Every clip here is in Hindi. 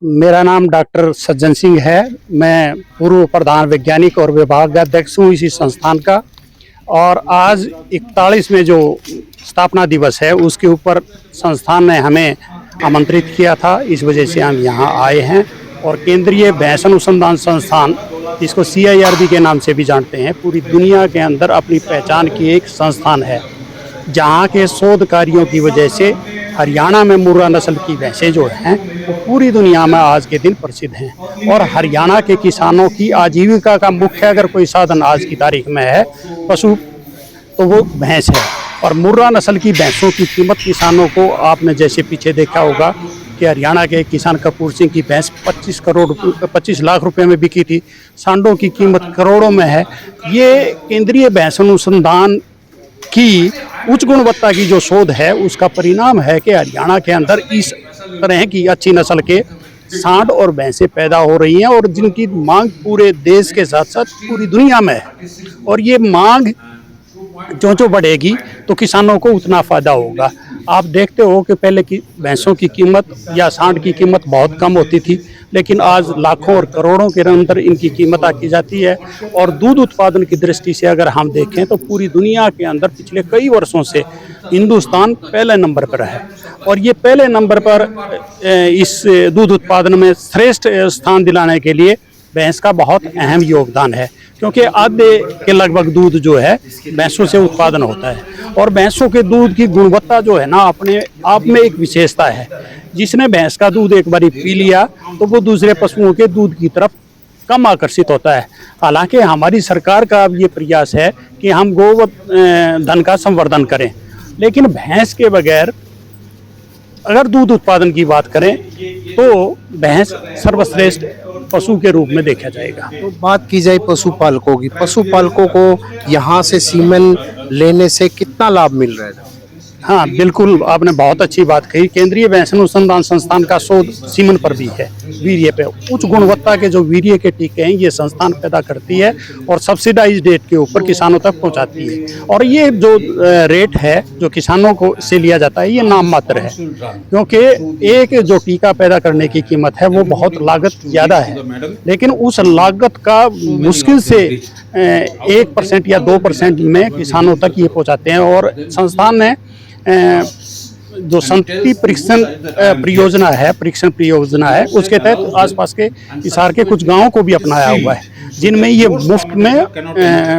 मेरा नाम डॉक्टर सज्जन सिंह है। मैं पूर्व प्रधान वैज्ञानिक और विभागाध्यक्ष हूँ इसी संस्थान का। और आज 41 में जो स्थापना दिवस है उसके ऊपर संस्थान ने हमें आमंत्रित किया था, इस वजह से हम यहाँ आए हैं। और केंद्रीय भैंस अनुसंधान संस्थान, इसको CIRB के नाम से भी जानते हैं, पूरी दुनिया के अंदर अपनी पहचान की एक संस्थान है, जहाँ के शोध कार्यों की वजह से हरियाणा में मुर्रा नस्ल की भैंसें जो हैं वो पूरी दुनिया में आज के दिन प्रसिद्ध हैं। और हरियाणा के किसानों की आजीविका का मुख्य अगर कोई साधन आज की तारीख में है पशु, तो वो भैंस है। और मुर्रा नस्ल की भैंसों की कीमत किसानों को, आपने जैसे पीछे देखा होगा कि हरियाणा के किसान कपूर सिंह की भैंस 25 लाख रुपए में बिकी थी। सांडों की कीमत करोड़ों में है। ये केंद्रीय भैंस अनुसंधान की उच्च गुणवत्ता की जो शोध है उसका परिणाम है कि हरियाणा के अंदर इस तरह की अच्छी नस्ल के सांड और भैंसें पैदा हो रही हैं, और जिनकी मांग पूरे देश के साथ साथ पूरी दुनिया में है। और ये मांग जो बढ़ेगी तो किसानों को उतना फ़ायदा होगा। आप देखते हो कि पहले की भैंसों की कीमत या सांड की कीमत बहुत कम होती थी, लेकिन आज लाखों और करोड़ों के अंदर इनकी कीमत आकी जाती है। और दूध उत्पादन की दृष्टि से अगर हम देखें तो पूरी दुनिया के अंदर पिछले कई वर्षों से हिंदुस्तान पहले नंबर पर है। और ये पहले नंबर पर इस दूध उत्पादन में श्रेष्ठ स्थान दिलाने के लिए भैंस का बहुत अहम योगदान है, क्योंकि आधे के लगभग दूध जो है भैंसों से उत्पादन होता है। और भैंसों के दूध की गुणवत्ता जो है ना, अपने आप में एक विशेषता है। जिसने भैंस का दूध एक बारी पी लिया तो वो दूसरे पशुओं के दूध की तरफ कम आकर्षित होता है। हालांकि हमारी सरकार का अब ये प्रयास है कि हम गोधन का संवर्धन करें, लेकिन भैंस के बगैर अगर दूध उत्पादन की बात करें तो भैंस सर्वश्रेष्ठ पशु के रूप में देखा जाएगा। तो बात की जाए पशुपालकों की, पशुपालकों को यहाँ से सीमेन लेने से कितना लाभ मिल रहा है? हाँ बिल्कुल, आपने बहुत अच्छी बात कही। केंद्रीय भैंस अनुसंधान संस्थान का शोध सीमन पर भी है, वीर्य पे। उच्च गुणवत्ता के जो वीर्य के टीके हैं ये संस्थान पैदा करती है और सब्सिडाइज रेट के ऊपर किसानों तक पहुंचाती है। और ये जो रेट है जो किसानों को से लिया जाता है ये नाम मात्र है, क्योंकि एक जो टीका पैदा करने की कीमत है वो बहुत लागत ज़्यादा है, लेकिन उस लागत का मुश्किल से 1% या 2% में किसानों तक ये पहुँचाते हैं। और संस्थान ने जो संतति परीक्षण परियोजना है उसके तहत आसपास के हिसार के कुछ गांवों को भी अपनाया हुआ है, जिनमें ये मुफ्त में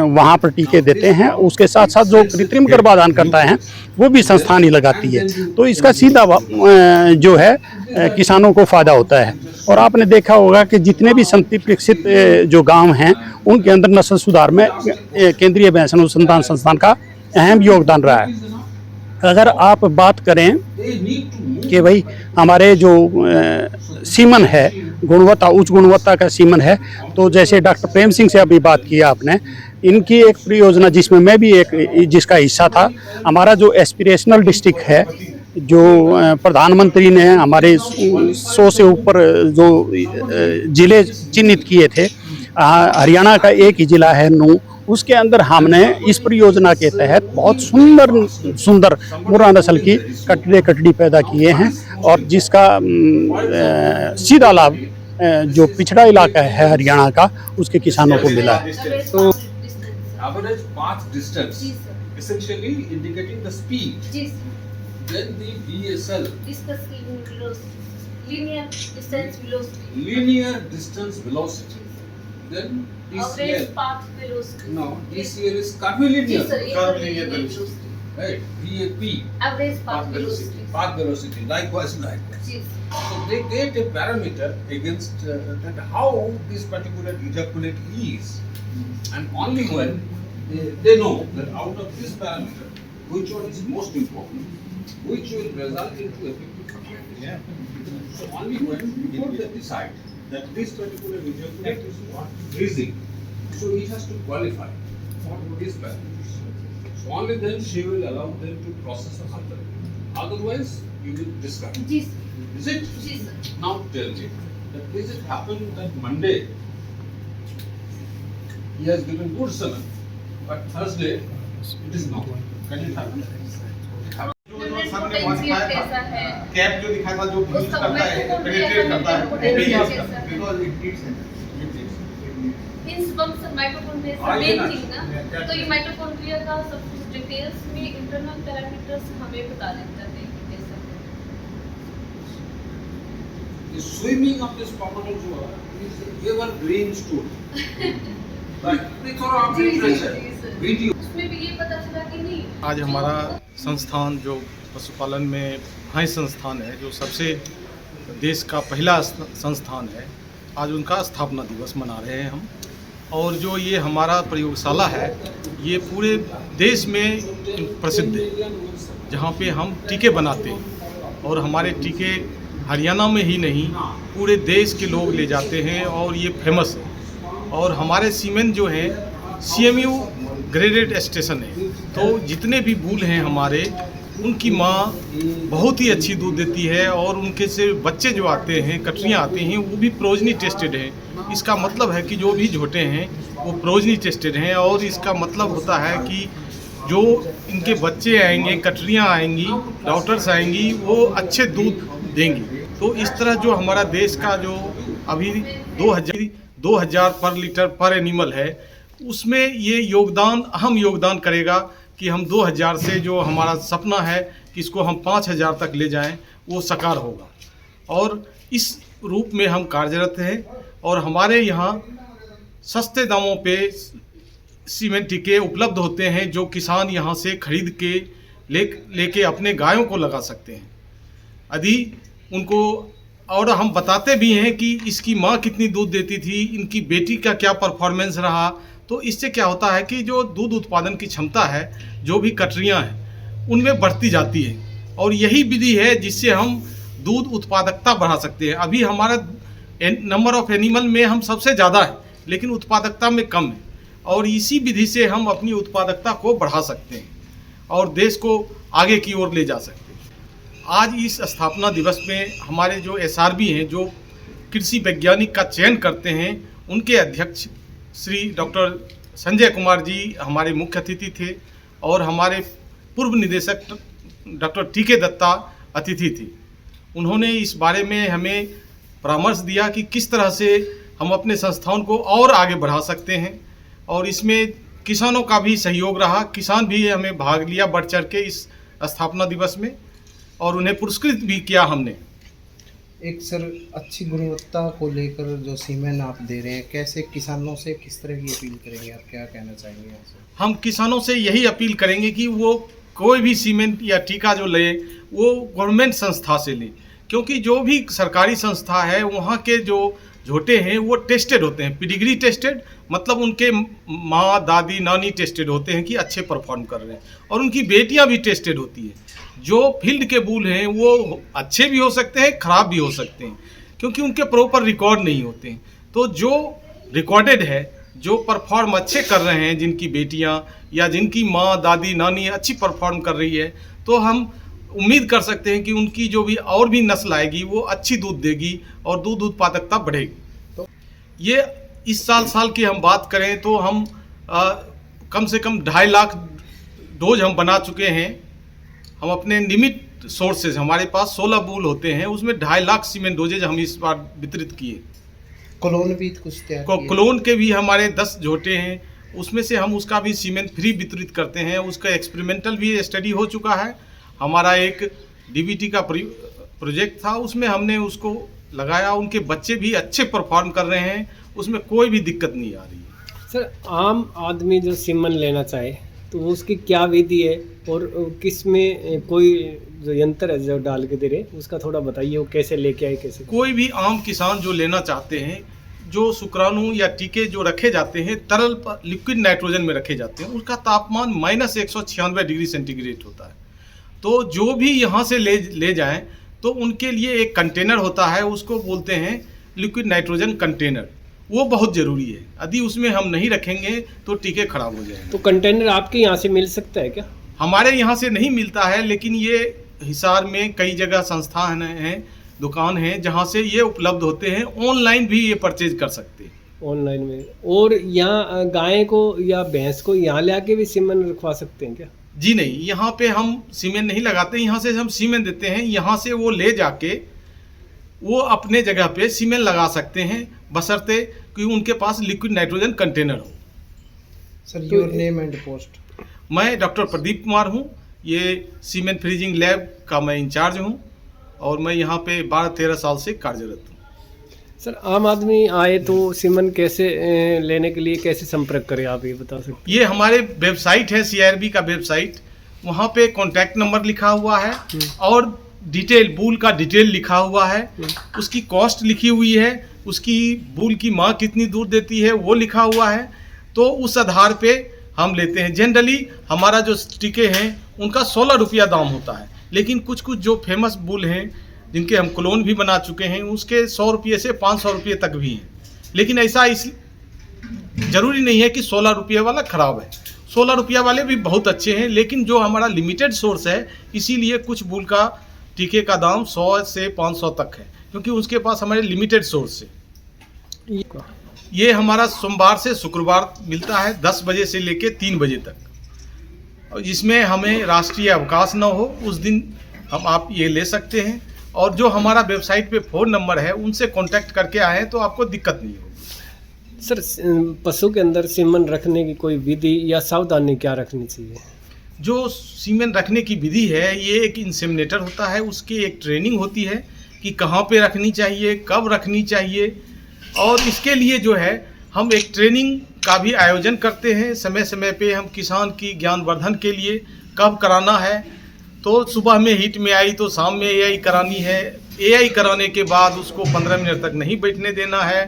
वहां पर टीके देते हैं। उसके साथ साथ जो कृत्रिम गर्भाधान करता है वो भी संस्थान ही लगाती है। तो इसका सीधा जो है किसानों को फायदा होता है। और आपने देखा होगा कि जितने भी संतति परीक्षित जो गाँव हैं उनके अंदर नस्ल सुधार में केंद्रीय भैंस अनुसंधान संस्थान का अहम योगदान रहा है। अगर आप बात करें कि भाई हमारे जो सीमन है गुणवत्ता, उच्च गुणवत्ता का सीमन है, तो जैसे डॉक्टर प्रेम सिंह से अभी बात की आपने, इनकी एक परियोजना जिसमें मैं भी जिसका हिस्सा था, हमारा जो एस्पिरेशनल डिस्ट्रिक्ट है, जो प्रधानमंत्री ने हमारे 100 से ऊपर जो जिले चिन्हित किए थे, हरियाणा का एक ही जिला है नूंह, उसके अंदर हमने इस परियोजना के तहत बहुत सुंदर मुर्रा नस्ल की कटड़ी पैदा किए हैं, और जिसका सीधा लाभ जो पिछड़ा इलाका है हरियाणा का उसके किसानों को मिला है। तो average path distance essentially indicating the speed. Then the VSL linear distance velocity. Then DCL path velocity. no, DCL is curvilinear. Curvilinear velocity. Right, VAP Average path velocity. path velocity likewise. So they get a parameter against that how this particular ejaculate is, and only when they know that out of this parameter which one is most important, which will result into effective fertilization. So only when before they decide that this particular ejaculate is not freezing, so it has to qualify for this parameters. So only then she will allow them to process the further. Otherwise, you will discard. Is it? Now tell me, that is it happen that Monday he has given good semen, but Thursday it is not. Can it happen? Potential कैसा है, कैप जो दिखा था जो यूज उसका करता है माइटोकॉन्ड्रिया पेनिट्रेट का करता है पोटेंशियल कैसा है। बिकॉज़ इट नीड्स इन सब माइटोकॉन्ड्रिया हाँ, इज ये मेन ना- थिंग ना, तो ये माइटोकॉन्ड्रिया का सब कुछ डिटेल्स में इंटरनल पैरामीटर्स हमें बता देता है कि कैसा है। The swimming of this spermatozoa is ever green stool. Right. ये थोड़ा आप जी, जी, लिटरेचर जी, सर। वीडियो उसमें भी ये पता चला कि नहीं आज हमारा संस्थान जो पशुपालन में भैंस संस्थान है, जो सबसे देश का पहला संस्थान है, आज उनका स्थापना दिवस मना रहे हैं हम। और जो ये हमारा प्रयोगशाला है, ये पूरे देश में प्रसिद्ध है, जहाँ पे हम टीके बनाते हैं। और हमारे टीके हरियाणा में ही नहीं, पूरे देश के लोग ले जाते हैं और ये फेमस है। और हमारे सीमेन जो है CMU ग्रेडेड स्टेशन है, तो जितने भी बुल हैं हमारे, उनकी माँ बहुत ही अच्छी दूध देती है। और उनके से बच्चे जो आते हैं, कटरियाँ आती हैं, वो भी प्रोजनी टेस्टेड हैं। इसका मतलब है कि जो भी झोटे हैं वो प्रोजनी टेस्टेड हैं। और इसका मतलब होता है कि जो इनके बच्चे आएंगे, कटरियाँ आएंगी, डॉक्टर्स आएंगी, वो अच्छे दूध देंगी। तो इस तरह जो हमारा देश का जो अभी 2000 पर लीटर पर एनिमल है, उसमें ये योगदान, अहम योगदान करेगा कि हम 2000 से जो हमारा सपना है कि इसको हम 5000 तक ले जाएं, वो साकार होगा। और इस रूप में हम कार्यरत हैं। और हमारे यहाँ सस्ते दामों पे सीमेंट टीके उपलब्ध होते हैं, जो किसान यहाँ से खरीद के लेके अपने गायों को लगा सकते हैं यदि उनको। और हम बताते भी हैं कि इसकी माँ कितनी दूध देती थी, इनकी बेटी का क्या परफॉर्मेंस रहा। तो इससे क्या होता है कि जो दूध उत्पादन की क्षमता है, जो भी कटरियाँ हैं, उनमें बढ़ती जाती है। और यही विधि है जिससे हम दूध उत्पादकता बढ़ा सकते हैं। अभी हमारा नंबर ऑफ एनिमल में हम सबसे ज़्यादा है, लेकिन उत्पादकता में कम है। और इसी विधि से हम अपनी उत्पादकता को बढ़ा सकते हैं और देश को आगे की ओर ले जा सकते हैं। आज इस स्थापना दिवस में हमारे जो SRB हैं, जो कृषि वैज्ञानिक का चयन करते हैं, उनके अध्यक्ष श्री डॉक्टर संजय कुमार जी हमारे मुख्य अतिथि थे। और हमारे पूर्व निदेशक डॉक्टर TK दत्ता अतिथि थी। उन्होंने इस बारे में हमें परामर्श दिया कि किस तरह से हम अपने संस्थान को और आगे बढ़ा सकते हैं। और इसमें किसानों का भी सहयोग रहा, किसान भी हमें भाग लिया बढ़ चढ़ के इस स्थापना दिवस में, और उन्हें पुरस्कृत भी किया हमने। एक सर, अच्छी गुणवत्ता को लेकर जो सीमेन आप दे रहे हैं, कैसे किसानों से किस तरह की अपील करेंगे, आप क्या कहना चाहेंगे यहाँ से? हम किसानों से यही अपील करेंगे कि वो कोई भी सीमेंट या टीका जो ले, वो गवर्नमेंट संस्था से ले। क्योंकि जो भी सरकारी संस्था है, वहाँ के जो झोटे हैं वो टेस्टेड होते हैं, पेडिग्री टेस्टेड, मतलब उनके माँ, दादी, नानी टेस्टेड होते हैं कि अच्छे परफॉर्म कर रहे हैं। और उनकी बेटियाँ भी टेस्टेड होती हैं। जो फील्ड के बुल हैं वो अच्छे भी हो सकते हैं, ख़राब भी हो सकते हैं, क्योंकि उनके प्रॉपर रिकॉर्ड नहीं होते हैं। तो जो रिकॉर्डेड है, जो परफॉर्म अच्छे कर रहे हैं, जिनकी बेटियां या जिनकी माँ, दादी, नानी अच्छी परफॉर्म कर रही है, तो हम उम्मीद कर सकते हैं कि उनकी जो भी और भी नस्ल आएगी वो अच्छी दूध देगी और दूध उत्पादकता बढ़ेगी। तो ये इस साल की हम बात करें तो हम कम से कम 2.5 लाख डोज हम बना चुके हैं। हम अपने नियमित सोर्सेज, हमारे पास 16 बुल होते हैं, उसमें 2.5 लाख सीमेंट डोजेज हम इस बार वितरित किए। क्लोन भी कुछ तैयार किए? क्लोन के भी हमारे 10 झोटे हैं, उसमें से हम उसका भी सीमेंट फ्री वितरित करते हैं। उसका एक्सपेरिमेंटल भी स्टडी हो चुका है। हमारा एक DBT का प्रोजेक्ट था, उसमें हमने उसको लगाया। उनके बच्चे भी अच्छे परफॉर्म कर रहे हैं, उसमें कोई भी दिक्कत नहीं आ रही है। सर, आम आदमी जो सीमन लेना चाहे तो वो उसकी क्या विधि है, और किस में कोई जो यंत्र है जो डाल के दे रहे, उसका थोड़ा बताइए, वो कैसे लेके आए, कैसे? कोई भी आम किसान जो लेना चाहते हैं, जो शुक्राणु या टीके जो रखे जाते हैं तरल लिक्विड नाइट्रोजन में रखे जाते हैं, उसका तापमान -196 डिग्री सेंटीग्रेड होता है। तो जो भी यहाँ से ले जाएं तो उनके लिए एक कंटेनर होता है, उसको बोलते हैं लिक्विड नाइट्रोजन कंटेनर। वो बहुत ज़रूरी है, यदि उसमें हम नहीं रखेंगे तो टीके खराब हो जाएंगे। तो कंटेनर आपके यहाँ से मिल सकता है क्या? हमारे यहाँ से नहीं मिलता है, लेकिन ये हिसार में कई जगह संस्थान हैं, दुकान हैं, जहाँ से ये उपलब्ध होते हैं। ऑनलाइन भी ये परचेज कर सकते हैं ऑनलाइन में। और यहाँ गाय को या भैंस को यहाँ ले आके भी सीमन रखवा सकते हैं क्या? जी नहीं, यहाँ पे हम सीमेंट नहीं लगाते, यहाँ से हम सीमेंट देते हैं, यहाँ से वो ले जाके वो अपने जगह पे सीमेंट लगा सकते हैं, बशर्ते कि उनके पास लिक्विड नाइट्रोजन कंटेनर हो। Sir your name and post? मैं डॉक्टर प्रदीप कुमार हूँ, ये सीमेंट फ्रीजिंग लैब का मैं इंचार्ज हूँ और मैं यहाँ पे 12-13 साल से कार्यरत हूँ। सर आम आदमी आए तो सीमेंट कैसे लेने के लिए कैसे संपर्क करें, आप ये बता सकते हैं? ये हमारे वेबसाइट है, CRB का वेबसाइट, वहाँ पे कॉन्टैक्ट नंबर लिखा हुआ है और डिटेल बूल का डिटेल लिखा हुआ है, उसकी कॉस्ट लिखी हुई है, उसकी बूल की माँ कितनी दूध देती है वो लिखा हुआ है। तो उस आधार पे हम लेते हैं। जनरली हमारा जो टिके हैं उनका 16 रुपया दाम होता है, लेकिन कुछ कुछ जो फेमस बुल हैं जिनके हम क्लोन भी बना चुके हैं उसके 100 रुपये से 500 रुपये तक भी हैं। लेकिन ऐसा इस जरूरी नहीं है कि 16 रुपये वाला ख़राब है, 16 रुपया वाले भी बहुत अच्छे हैं, लेकिन जो हमारा लिमिटेड सोर्स है इसीलिए कुछ बुल का टीके का दाम 100 से 500 तक है, क्योंकि उसके पास हमारे लिमिटेड सोर्स है। ये हमारा सोमवार से शुक्रवार मिलता है 10 बजे से लेके 3 बजे तक, और जिसमें हमें राष्ट्रीय अवकाश न हो उस दिन हम आप ये ले सकते हैं। और जो हमारा वेबसाइट पे फ़ोन नंबर है उनसे कांटेक्ट करके आएँ तो आपको दिक्कत नहीं होगी। सर पशु के अंदर सीमेंट रखने की कोई विधि या सावधानी क्या रखनी चाहिए? जो सीमेंट रखने की विधि है ये एक इंसेमिनेटर होता है, उसकी एक ट्रेनिंग होती है कि कहाँ पे रखनी चाहिए, कब रखनी चाहिए, और इसके लिए जो है हम एक ट्रेनिंग का भी आयोजन करते हैं। समय समय पे हम किसान की ज्ञानवर्धन के लिए कब कराना है, तो सुबह में हीट में आई तो शाम में AI करानी है, AI कराने के बाद उसको 15 मिनट तक नहीं बैठने देना है,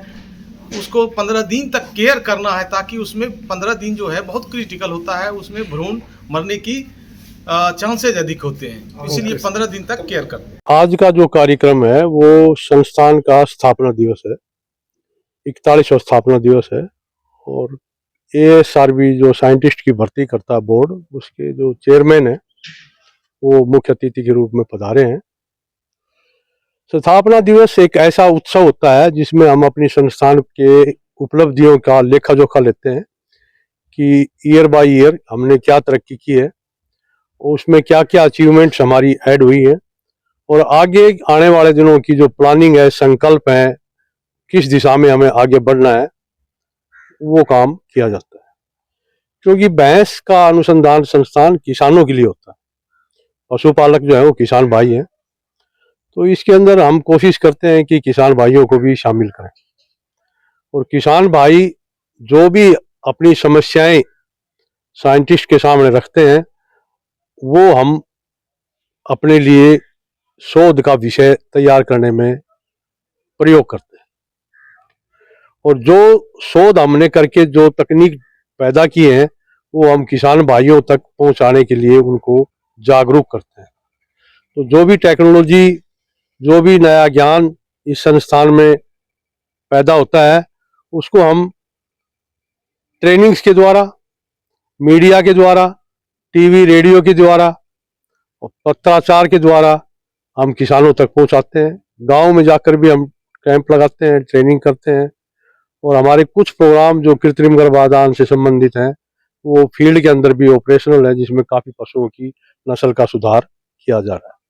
उसको 15 दिन तक केयर करना है, ताकि उसमें 15 दिन जो है बहुत क्रिटिकल होता है, उसमें भ्रूण मरने की चांसेज अधिक होते हैं, इसीलिए 15 दिन तक केयर करते हैं। आज का जो कार्यक्रम है वो संस्थान का स्थापना दिवस है, 41वां स्थापना दिवस है, और ASRB जो साइंटिस्ट की भर्ती करता है बोर्ड, उसके जो चेयरमैन है वो मुख्य अतिथि के रूप में पधारे हैं। स्थापना दिवस एक ऐसा उत्सव होता है जिसमें हम अपनी संस्थान के उपलब्धियों का लेखा जोखा लेते हैं कि ईयर बाय ईयर हमने क्या तरक्की की है, उसमें क्या क्या अचीवमेंट्स हमारी ऐड हुई है, और आगे आने वाले दिनों की जो प्लानिंग है, संकल्प है, किस दिशा में हमें आगे बढ़ना है, वो काम किया जाता है। क्योंकि भैंस का अनुसंधान संस्थान किसानों के लिए होता है, पशुपालक जो है वो किसान भाई हैं, तो इसके अंदर हम कोशिश करते हैं कि किसान भाइयों को भी शामिल करें, और किसान भाई जो भी अपनी समस्याएं साइंटिस्ट के सामने रखते हैं वो हम अपने लिए शोध का विषय तैयार करने में प्रयोग करते हैं, और जो शोध हमने करके जो तकनीक पैदा किए हैं वो हम किसान भाइयों तक पहुंचाने के लिए उनको जागरूक करते हैं। तो जो भी टेक्नोलॉजी, जो भी नया ज्ञान इस संस्थान में पैदा होता है उसको हम ट्रेनिंग्स के द्वारा, मीडिया के द्वारा, टीवी रेडियो के द्वारा और पत्राचार के द्वारा हम किसानों तक पहुंचाते हैं। गांव में जाकर भी हम कैंप लगाते हैं, ट्रेनिंग करते हैं, और हमारे कुछ प्रोग्राम जो कृत्रिम गर्भाधान से संबंधित हैं वो फील्ड के अंदर भी ऑपरेशनल है, जिसमें काफ़ी पशुओं की नस्ल का सुधार किया जा रहा है।